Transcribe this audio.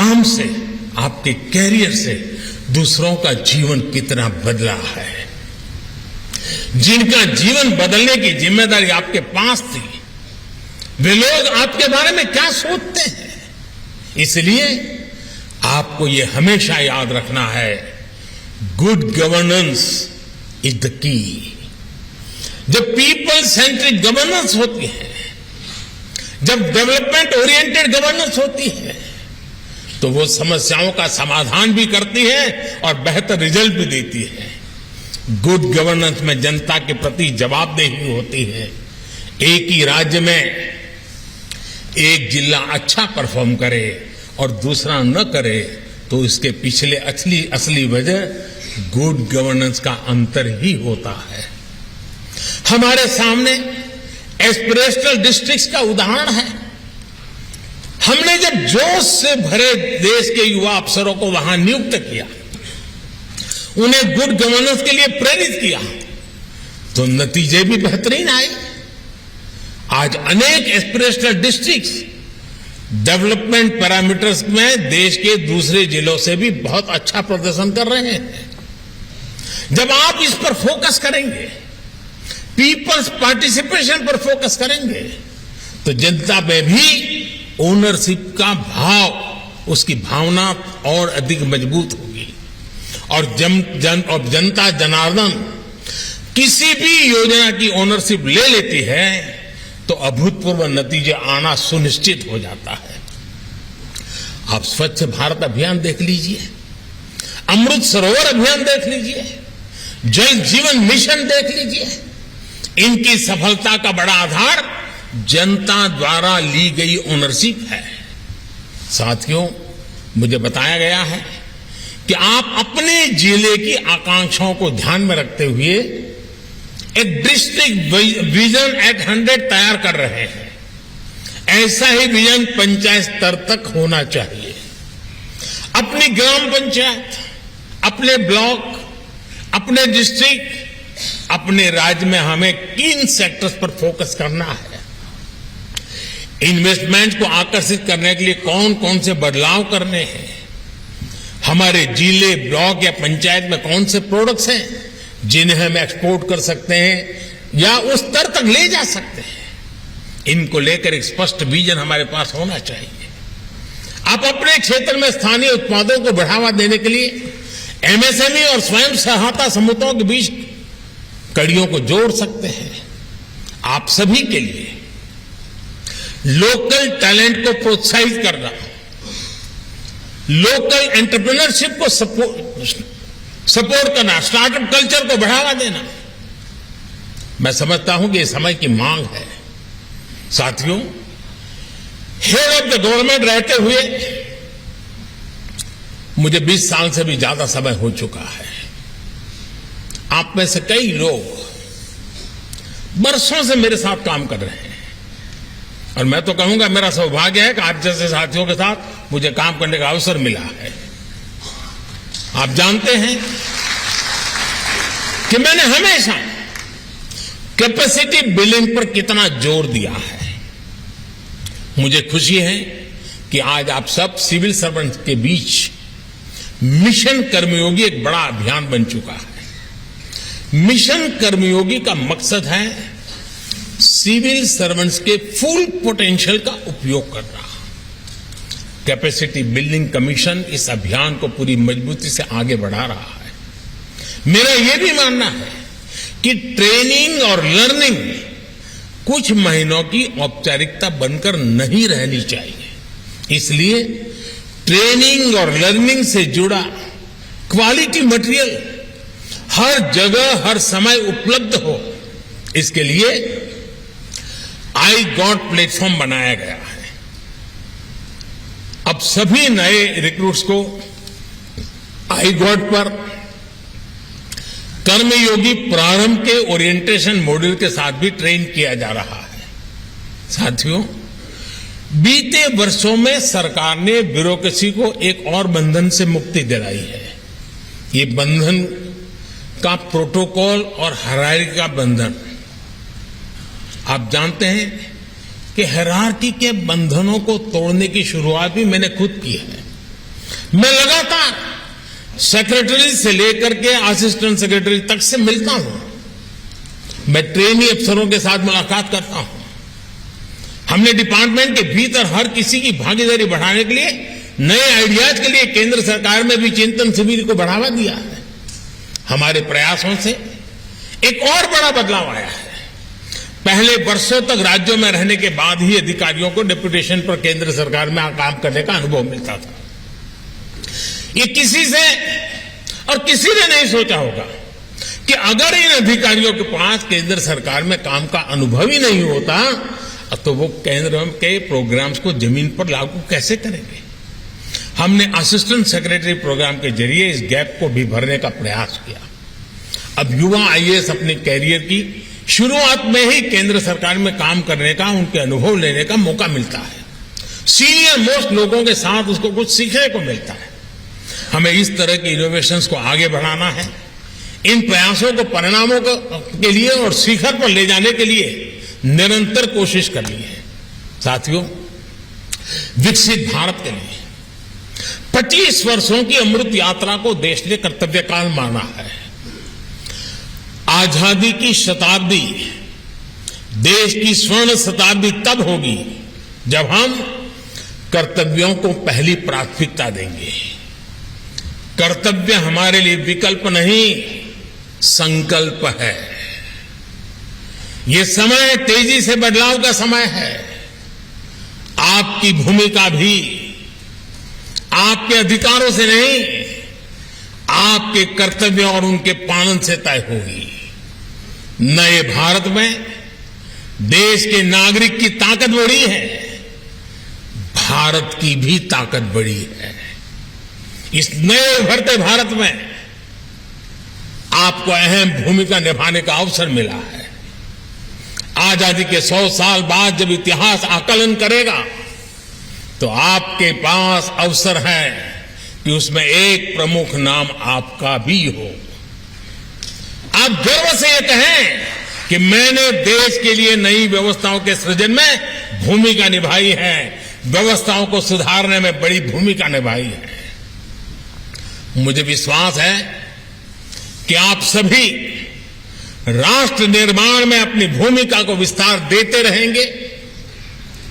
काम से, आपके कैरियर से दूसरों का जीवन कितना बदला है। जिनका जीवन बदलने की जिम्मेदारी आपके पास थी, वे लोग आपके बारे में क्या सोचते हैं। इसलिए आपको ये हमेशा याद रखना है, good governance is the key. जब पीपल सेंट्रिक गवर्नेंस होती है, जब डेवलपमेंट ओरिएंटेड गवर्नेंस होती है, तो वो समस्याओं का समाधान भी करती है और बेहतर रिजल्ट भी देती है। गुड गवर्नेंस में जनता के प्रति जवाबदेही होती है। एक ही राज्य में एक जिला अच्छा परफॉर्म करे और दूसरा न करे, तो इसके पिछले असली वजह गुड गवर्नेंस का अंतर ही होता है। हमारे सामने एस्पिरेशनल डिस्ट्रिक्ट्स का उदाहरण है। हमने जब जोश से भरे देश के युवा अफसरों को वहां नियुक्त किया, उन्हें गुड गवर्नेंस के लिए प्रेरित किया, तो नतीजे भी बेहतरीन आए। आज अनेक एस्पिरेशनल डिस्ट्रिक्ट्स डेवलपमेंट पैरामीटर्स में देश के दूसरे जिलों से भी बहुत अच्छा प्रदर्शन कर रहे हैं। जब आप इस पर फोकस करेंगे, पीपल्स पार्टिसिपेशन पर फोकस करेंगे, तो जनता में भी ओनरशिप का भाव, उसकी भावना और अधिक मजबूत होगी। और जनता जनार्दन किसी भी योजना की ओनरशिप ले लेती है, तो अभूतपूर्व नतीजे आना सुनिश्चित हो जाता है। आप स्वच्छ भारत अभियान देख लीजिए, अमृत सरोवर अभियान देख लीजिए, जल जीवन मिशन देख लीजिए। इनकी सफलता का बड़ा आधार जनता द्वारा ली गई ओनरशिप है। साथियों, मुझे बताया गया है कि आप अपने जिले की आकांक्षाओं को ध्यान में रखते हुए एक डिस्ट्रिक्ट विजन एट 100 तैयार कर रहे हैं। ऐसा ही विजन पंचायत स्तर तक होना चाहिए। अपनी ग्राम पंचायत, अपने ब्लॉक, अपने डिस्ट्रिक्ट, अपने राज्य में हमें किन सेक्टर्स पर फोकस करना है, इन्वेस्टमेंट को आकर्षित करने के लिए कौन कौन से बदलाव करने हैं, हमारे जिले, ब्लॉक या पंचायत में कौन से प्रोडक्ट्स हैं जिन्हें हम एक्सपोर्ट कर सकते हैं या उस स्तर तक ले जा सकते हैं, इनको लेकर एक स्पष्ट विजन हमारे पास होना चाहिए। आप अपने क्षेत्र में स्थानीय उत्पादों को बढ़ावा देने के लिए एमएसएमई और स्वयं सहायता समूहों के बीच कड़ियों को जोड़ सकते हैं। आप सभी के लिए लोकल टैलेंट को प्रोत्साहित करना, लोकल एंटरप्रेन्योरशिप को सपोर्ट करना, स्टार्टअप कल्चर को बढ़ावा देना, मैं समझता हूं कि ये समय की मांग है। साथियों, हेड ऑफ द गवर्नमेंट रहते हुए मुझे 20 साल से भी ज्यादा समय हो चुका है। आप में से कई लोग बरसों से मेरे साथ काम कर रहे हैं, और मैं तो कहूंगा मेरा सौभाग्य है कि आप जैसे साथियों के साथ मुझे काम करने का अवसर मिला है। आप जानते हैं कि मैंने हमेशा कैपेसिटी बिल्डिंग पर कितना जोर दिया है। मुझे खुशी है कि आज आप सब सिविल सर्वेंट के बीच मिशन कर्मयोगी एक बड़ा अभियान बन चुका है। मिशन कर्मयोगी का मकसद है सिविल सर्वेंट्स के फुल पोटेंशियल का उपयोग करना। कैपेसिटी बिल्डिंग कमीशन इस अभियान को पूरी मजबूती से आगे बढ़ा रहा है। मेरा यह भी मानना है कि ट्रेनिंग और लर्निंग कुछ महीनों की औपचारिकता बनकर नहीं रहनी चाहिए। इसलिए ट्रेनिंग और लर्निंग से जुड़ा क्वालिटी मटेरियल हर जगह हर समय उपलब्ध हो, इसके लिए आई गॉट प्लेटफॉर्म बनाया गया है। अब सभी नए रिक्रूट्स को आई गॉट पर कर्मयोगी प्रारंभ के ओरिएंटेशन मॉड्यूल के साथ भी ट्रेन किया जा रहा है। साथियों, बीते वर्षों में सरकार ने ब्यूरोक्रेसी को एक और बंधन से मुक्ति दिलाई है। ये बंधन का प्रोटोकॉल और हायरार्की का बंधन। आप जानते हैं कि हायरार्की के बंधनों को तोड़ने की शुरुआत भी मैंने खुद की है। मैं लगातार सेक्रेटरी से लेकर के असिस्टेंट सेक्रेटरी तक से मिलता हूं। मैं ट्रेनी अफसरों के साथ मुलाकात करता हूं। हमने डिपार्टमेंट के भीतर हर किसी की भागीदारी बढ़ाने के लिए, नए आइडियाज के लिए केंद्र सरकार में भी चिंतन शिविर को बढ़ावा दिया है। हमारे प्रयासों से एक और बड़ा बदलाव आया है। पहले वर्षों तक राज्यों में रहने के बाद ही अधिकारियों को डेपुटेशन पर केंद्र सरकार में काम करने का अनुभव मिलता था। ये किसी से और किसी ने नहीं सोचा होगा कि अगर इन अधिकारियों के पास केंद्र सरकार में काम का अनुभव ही नहीं होता तो वो केंद्र के प्रोग्राम्स को जमीन पर लागू कैसे करेंगे। हमने असिस्टेंट सेक्रेटरी प्रोग्राम के जरिए इस गैप को भी भरने का प्रयास किया। अब युवा आईएएस अपने कैरियर की शुरुआत में ही केंद्र सरकार में काम करने का, उनके अनुभव लेने का मौका मिलता है। सीनियर मोस्ट लोगों के साथ उसको कुछ सीखने को मिलता है। हमें इस तरह की इनोवेशंस को आगे बढ़ाना है। इन प्रयासों को परिणामों के लिए और शिखर पर ले जाने के लिए निरंतर कोशिश करनी है। साथियों, विकसित भारत के लिए 25 वर्षों की अमृत यात्रा को देश ने कर्तव्य काल माना है। आजादी की शताब्दी, देश की स्वर्ण शताब्दी तब होगी जब हम कर्तव्यों को पहली प्राथमिकता देंगे। कर्तव्य हमारे लिए विकल्प नहीं, संकल्प है। ये समय तेजी से बदलाव का समय है। आपकी भूमिका भी आपके अधिकारों से नहीं, आपके कर्तव्यों और उनके पालन से तय होगी। नए भारत में देश के नागरिक की ताकत बढ़ी है, भारत की भी ताकत बढ़ी है। इस नए उभरते भारत में आपको अहम भूमिका निभाने का अवसर मिला है। आजादी के 100 साल बाद जब इतिहास आकलन करेगा तो आपके पास अवसर है कि उसमें एक प्रमुख नाम आपका भी हो। आप गर्व से ये कहें कि मैंने देश के लिए नई व्यवस्थाओं के सृजन में भूमिका निभाई है, व्यवस्थाओं को सुधारने में बड़ी भूमिका निभाई है। मुझे विश्वास है कि आप सभी राष्ट्र निर्माण में अपनी भूमिका को विस्तार देते रहेंगे